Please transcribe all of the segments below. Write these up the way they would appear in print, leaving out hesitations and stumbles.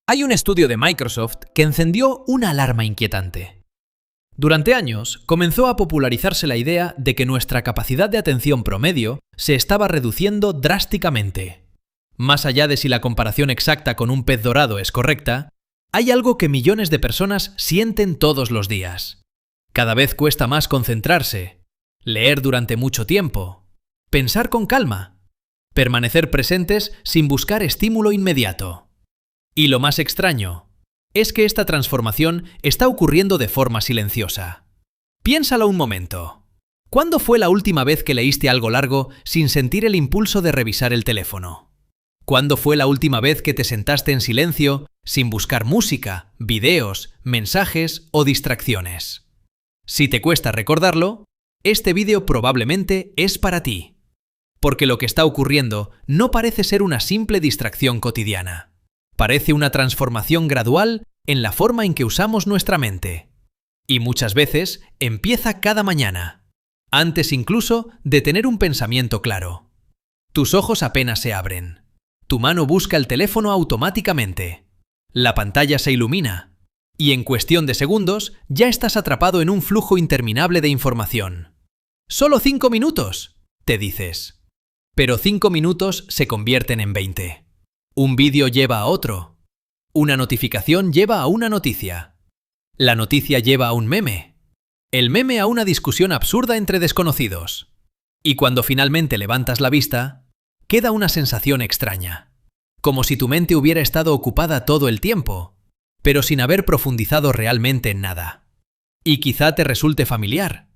Hay un estudio de Microsoft que encendió una alarma inquietante. Durante años comenzó a popularizarse la idea de que nuestra capacidad de atención promedio se estaba reduciendo drásticamente. Más allá de si la comparación exacta con un pez dorado es correcta, hay algo que millones de personas sienten todos los días. Cada vez cuesta más concentrarse, leer durante mucho tiempo, pensar con calma, permanecer presentes sin buscar estímulo inmediato. Y lo más extraño es que esta transformación está ocurriendo de forma silenciosa. Piénsalo un momento. ¿Cuándo fue la última vez que leíste algo largo sin sentir el impulso de revisar el teléfono? ¿Cuándo fue la última vez que te sentaste en silencio sin buscar música, videos, mensajes o distracciones? Si te cuesta recordarlo, este vídeo probablemente es para ti. Porque lo que está ocurriendo no parece ser una simple distracción cotidiana. Parece una transformación gradual en la forma en que usamos nuestra mente. Y muchas veces empieza cada mañana, antes incluso de tener un pensamiento claro. Tus ojos apenas se abren. Tu mano busca el teléfono automáticamente. La pantalla se ilumina. Y en cuestión de segundos ya estás atrapado en un flujo interminable de información. «Solo 5 minutos», te dices. Pero 5 minutos se convierten en 20. Un vídeo lleva a otro. Una notificación lleva a una noticia. La noticia lleva a un meme. El meme a una discusión absurda entre desconocidos. Y cuando finalmente levantas la vista, queda una sensación extraña. Como si tu mente hubiera estado ocupada todo el tiempo, pero sin haber profundizado realmente en nada. Y quizá te resulte familiar,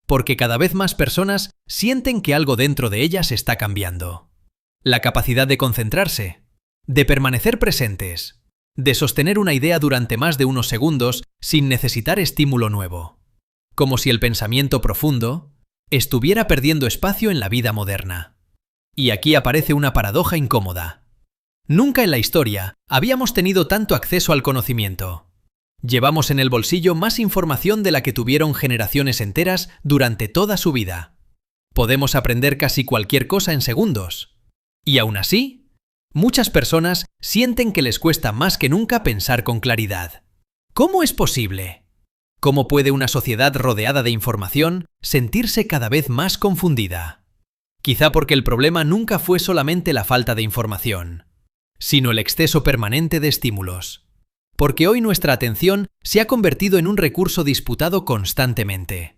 porque cada vez más personas sienten que algo dentro de ellas está cambiando. La capacidad de concentrarse, de permanecer presentes, de sostener una idea durante más de unos segundos sin necesitar estímulo nuevo. Como si el pensamiento profundo estuviera perdiendo espacio en la vida moderna. Y aquí aparece una paradoja incómoda. Nunca en la historia habíamos tenido tanto acceso al conocimiento. Llevamos en el bolsillo más información de la que tuvieron generaciones enteras durante toda su vida. Podemos aprender casi cualquier cosa en segundos. Y aún así, muchas personas sienten que les cuesta más que nunca pensar con claridad. ¿Cómo es posible? ¿Cómo puede una sociedad rodeada de información sentirse cada vez más confundida? Quizá porque el problema nunca fue solamente la falta de información, sino el exceso permanente de estímulos. Porque hoy nuestra atención se ha convertido en un recurso disputado constantemente.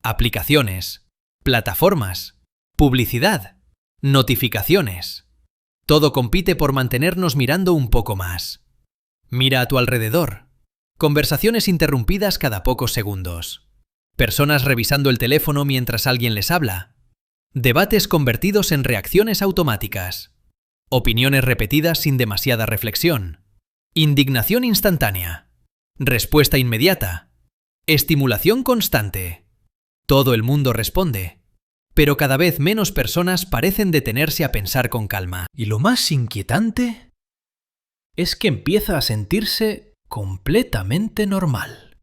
Aplicaciones, plataformas, publicidad, notificaciones. Todo compite por mantenernos mirando un poco más. Mira a tu alrededor. Conversaciones interrumpidas cada pocos segundos. Personas revisando el teléfono mientras alguien les habla. Debates convertidos en reacciones automáticas. Opiniones repetidas sin demasiada reflexión. Indignación instantánea. Respuesta inmediata. Estimulación constante. Todo el mundo responde. Pero cada vez menos personas parecen detenerse a pensar con calma. Y lo más inquietante es que empieza a sentirse completamente normal.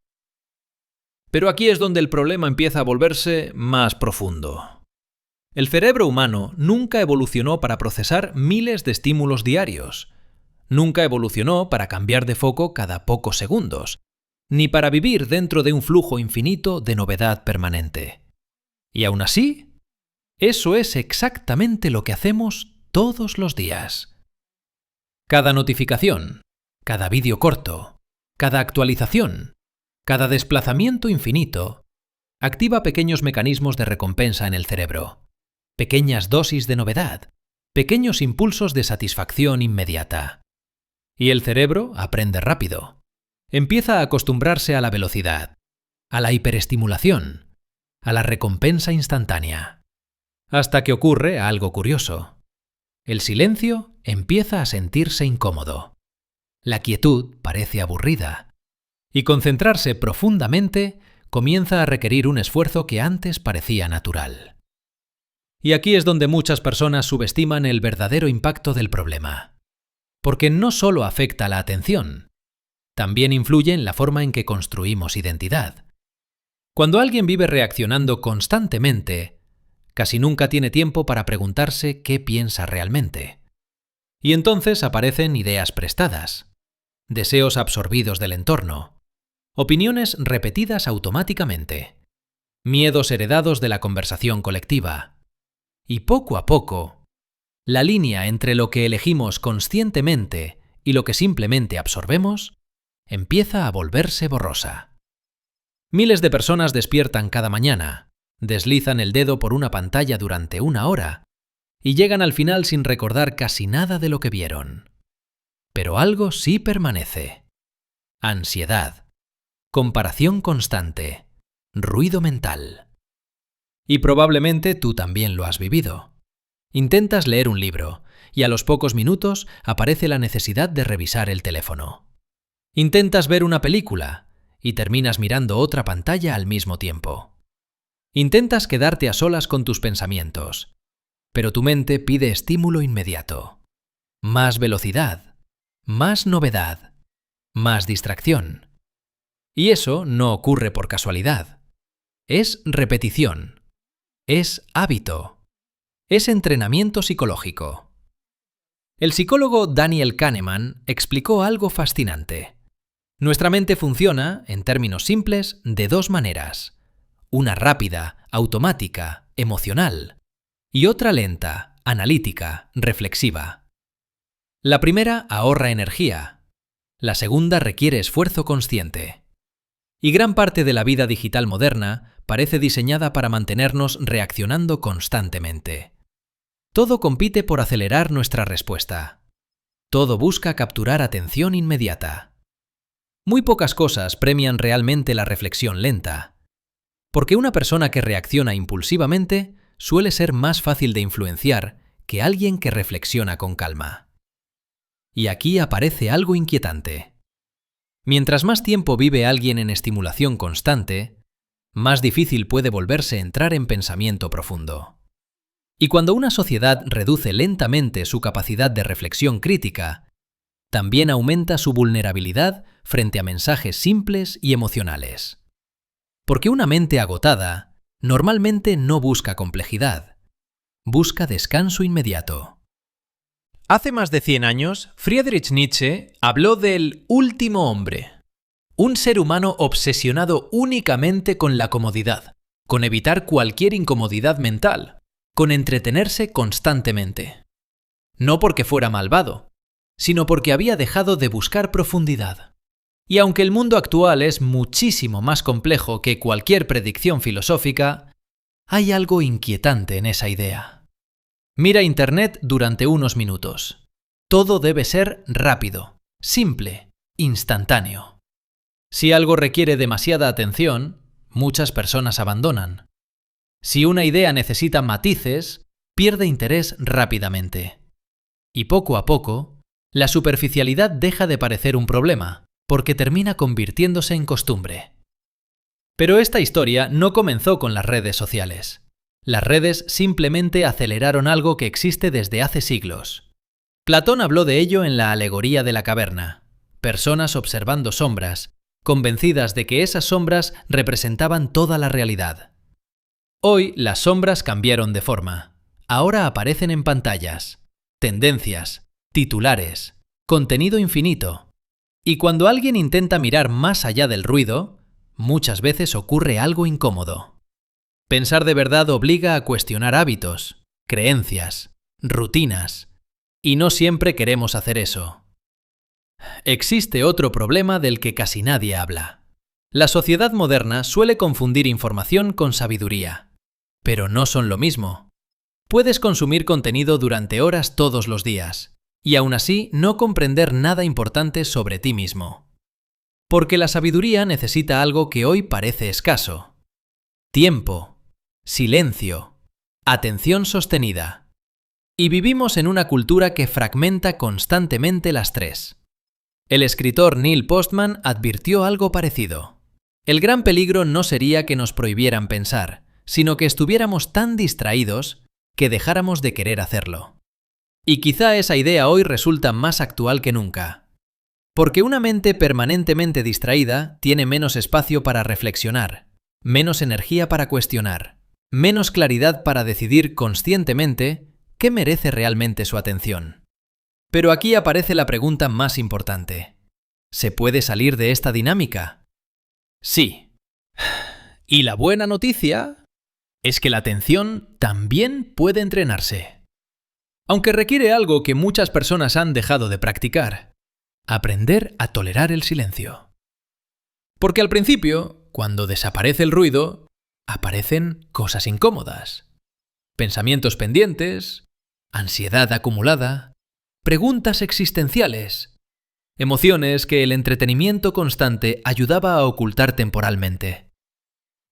Pero aquí es donde el problema empieza a volverse más profundo. El cerebro humano nunca evolucionó para procesar miles de estímulos diarios. Nunca evolucionó para cambiar de foco cada pocos segundos, ni para vivir dentro de un flujo infinito de novedad permanente. Y aún así, eso es exactamente lo que hacemos todos los días. Cada notificación, cada vídeo corto, cada actualización, cada desplazamiento infinito, activa pequeños mecanismos de recompensa en el cerebro, pequeñas dosis de novedad, pequeños impulsos de satisfacción inmediata. Y el cerebro aprende rápido. Empieza a acostumbrarse a la velocidad, a la hiperestimulación, a la recompensa instantánea. Hasta que ocurre algo curioso. El silencio empieza a sentirse incómodo. La quietud parece aburrida. Y concentrarse profundamente comienza a requerir un esfuerzo que antes parecía natural. Y aquí es donde muchas personas subestiman el verdadero impacto del problema. Porque no solo afecta a la atención, también influye en la forma en que construimos identidad. Cuando alguien vive reaccionando constantemente, casi nunca tiene tiempo para preguntarse qué piensa realmente. Y entonces aparecen ideas prestadas. deseos absorbidos del entorno, opiniones repetidas automáticamente, miedos heredados de la conversación colectiva. Y poco a poco, la línea entre lo que elegimos conscientemente y lo que simplemente absorbemos empieza a volverse borrosa. Miles de personas despiertan cada mañana, deslizan el dedo por una pantalla durante una hora y llegan al final sin recordar casi nada de lo que vieron. Pero algo sí permanece: ansiedad, comparación constante, ruido mental. Y probablemente tú también lo has vivido. Intentas leer un libro y a los pocos minutos aparece la necesidad de revisar el teléfono. Intentas ver una película y terminas mirando otra pantalla al mismo tiempo. Intentas quedarte a solas con tus pensamientos, pero tu mente pide estímulo inmediato. Más velocidad, más novedad, más distracción. Y eso no ocurre por casualidad. Es repetición. Es hábito. Es entrenamiento psicológico. El psicólogo Daniel Kahneman explicó algo fascinante. Nuestra mente funciona, en términos simples, de dos maneras: una rápida, automática, emocional, y otra lenta, analítica, reflexiva. La primera ahorra energía, la segunda requiere esfuerzo consciente. Y gran parte de la vida digital moderna parece diseñada para mantenernos reaccionando constantemente. Todo compite por acelerar nuestra respuesta. Todo busca capturar atención inmediata. Muy pocas cosas premian realmente la reflexión lenta, porque una persona que reacciona impulsivamente suele ser más fácil de influenciar que alguien que reflexiona con calma. Y aquí aparece algo inquietante. Mientras más tiempo vive alguien en estimulación constante, más difícil puede volverse a entrar en pensamiento profundo. Y cuando una sociedad reduce lentamente su capacidad de reflexión crítica, también aumenta su vulnerabilidad frente a mensajes simples y emocionales. Porque una mente agotada normalmente no busca complejidad, busca descanso inmediato. Hace más de 100 años, Friedrich Nietzsche habló del último hombre, un ser humano obsesionado únicamente con la comodidad, con evitar cualquier incomodidad mental, con entretenerse constantemente. No porque fuera malvado, sino porque había dejado de buscar profundidad. Y aunque el mundo actual es muchísimo más complejo que cualquier predicción filosófica, hay algo inquietante en esa idea. Mira Internet durante unos minutos. Todo debe ser rápido, simple, instantáneo. Si algo requiere demasiada atención, muchas personas abandonan. Si una idea necesita matices, pierde interés rápidamente. Y poco a poco, la superficialidad deja de parecer un problema, porque termina convirtiéndose en costumbre. Pero esta historia no comenzó con las redes sociales. Las redes simplemente aceleraron algo que existe desde hace siglos. Platón habló de ello en la alegoría de la caverna. Personas observando sombras, convencidas de que esas sombras representaban toda la realidad. Hoy las sombras cambiaron de forma. Ahora aparecen en pantallas, tendencias, titulares, contenido infinito. Y cuando alguien intenta mirar más allá del ruido, muchas veces ocurre algo incómodo. Pensar de verdad obliga a cuestionar hábitos, creencias, rutinas, y no siempre queremos hacer eso. Existe otro problema del que casi nadie habla. La sociedad moderna suele confundir información con sabiduría, pero no son lo mismo. Puedes consumir contenido durante horas todos los días, y aún así no comprender nada importante sobre ti mismo. Porque la sabiduría necesita algo que hoy parece escaso: tiempo, silencio, atención sostenida. Y vivimos en una cultura que fragmenta constantemente las tres. El escritor Neil Postman advirtió algo parecido. El gran peligro no sería que nos prohibieran pensar, sino que estuviéramos tan distraídos que dejáramos de querer hacerlo. Y quizá esa idea hoy resulta más actual que nunca. Porque una mente permanentemente distraída tiene menos espacio para reflexionar, menos energía para cuestionar, menos claridad para decidir conscientemente qué merece realmente su atención. Pero aquí aparece la pregunta más importante. ¿Se puede salir de esta dinámica? Sí. Y la buena noticia es que la atención también puede entrenarse. Aunque requiere algo que muchas personas han dejado de practicar: aprender a tolerar el silencio. Porque al principio, cuando desaparece el ruido, aparecen cosas incómodas. Pensamientos pendientes, ansiedad acumulada, preguntas existenciales, emociones que el entretenimiento constante ayudaba a ocultar temporalmente.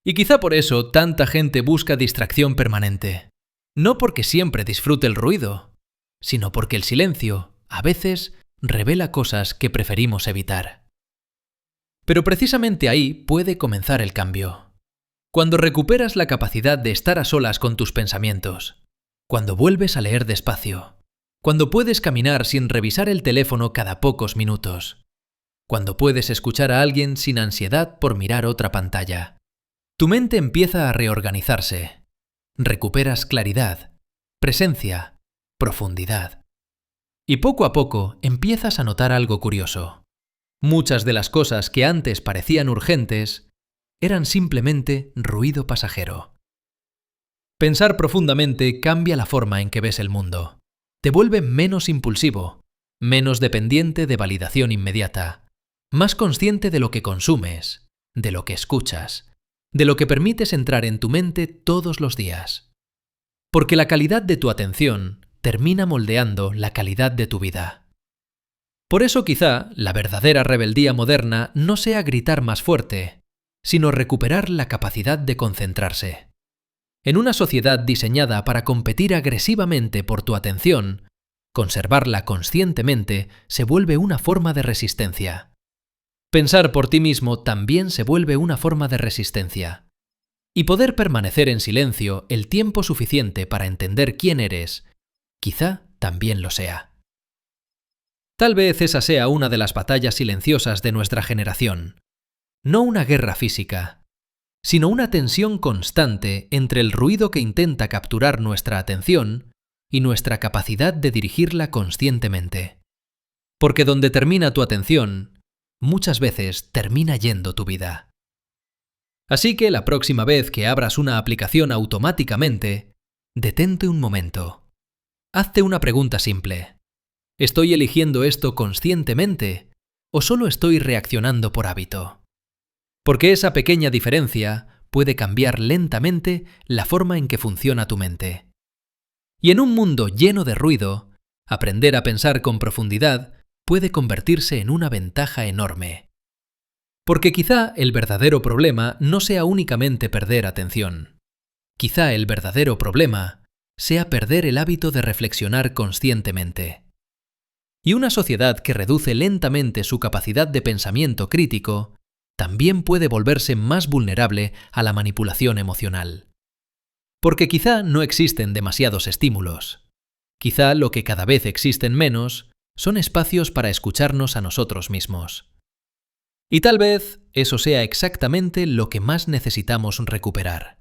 Y quizá por eso tanta gente busca distracción permanente. No porque siempre disfrute el ruido, sino porque el silencio, a veces, revela cosas que preferimos evitar. Pero precisamente ahí puede comenzar el cambio. Cuando recuperas la capacidad de estar a solas con tus pensamientos, cuando vuelves a leer despacio, cuando puedes caminar sin revisar el teléfono cada pocos minutos, cuando puedes escuchar a alguien sin ansiedad por mirar otra pantalla, tu mente empieza a reorganizarse. Recuperas claridad, presencia, profundidad. Y poco a poco empiezas a notar algo curioso. Muchas de las cosas que antes parecían urgentes eran simplemente ruido pasajero. Pensar profundamente cambia la forma en que ves el mundo. Te vuelve menos impulsivo, menos dependiente de validación inmediata, más consciente de lo que consumes, de lo que escuchas, de lo que permites entrar en tu mente todos los días. Porque la calidad de tu atención termina moldeando la calidad de tu vida. Por eso quizá la verdadera rebeldía moderna no sea gritar más fuerte, sino recuperar la capacidad de concentrarse. En una sociedad diseñada para competir agresivamente por tu atención, conservarla conscientemente se vuelve una forma de resistencia. Pensar por ti mismo también se vuelve una forma de resistencia. Y poder permanecer en silencio el tiempo suficiente para entender quién eres, quizá también lo sea. Tal vez esa sea una de las batallas silenciosas de nuestra generación. No una guerra física, sino una tensión constante entre el ruido que intenta capturar nuestra atención y nuestra capacidad de dirigirla conscientemente. Porque donde termina tu atención, muchas veces termina yendo tu vida. Así que la próxima vez que abras una aplicación automáticamente, detente un momento. Hazte una pregunta simple. ¿Estoy eligiendo esto conscientemente o solo estoy reaccionando por hábito? Porque esa pequeña diferencia puede cambiar lentamente la forma en que funciona tu mente. Y en un mundo lleno de ruido, aprender a pensar con profundidad puede convertirse en una ventaja enorme. Porque quizá el verdadero problema no sea únicamente perder atención. Quizá el verdadero problema sea perder el hábito de reflexionar conscientemente. Y una sociedad que reduce lentamente su capacidad de pensamiento crítico también puede volverse más vulnerable a la manipulación emocional. Porque quizá no existen demasiados estímulos. Quizá lo que cada vez existen menos son espacios para escucharnos a nosotros mismos. Y tal vez eso sea exactamente lo que más necesitamos recuperar.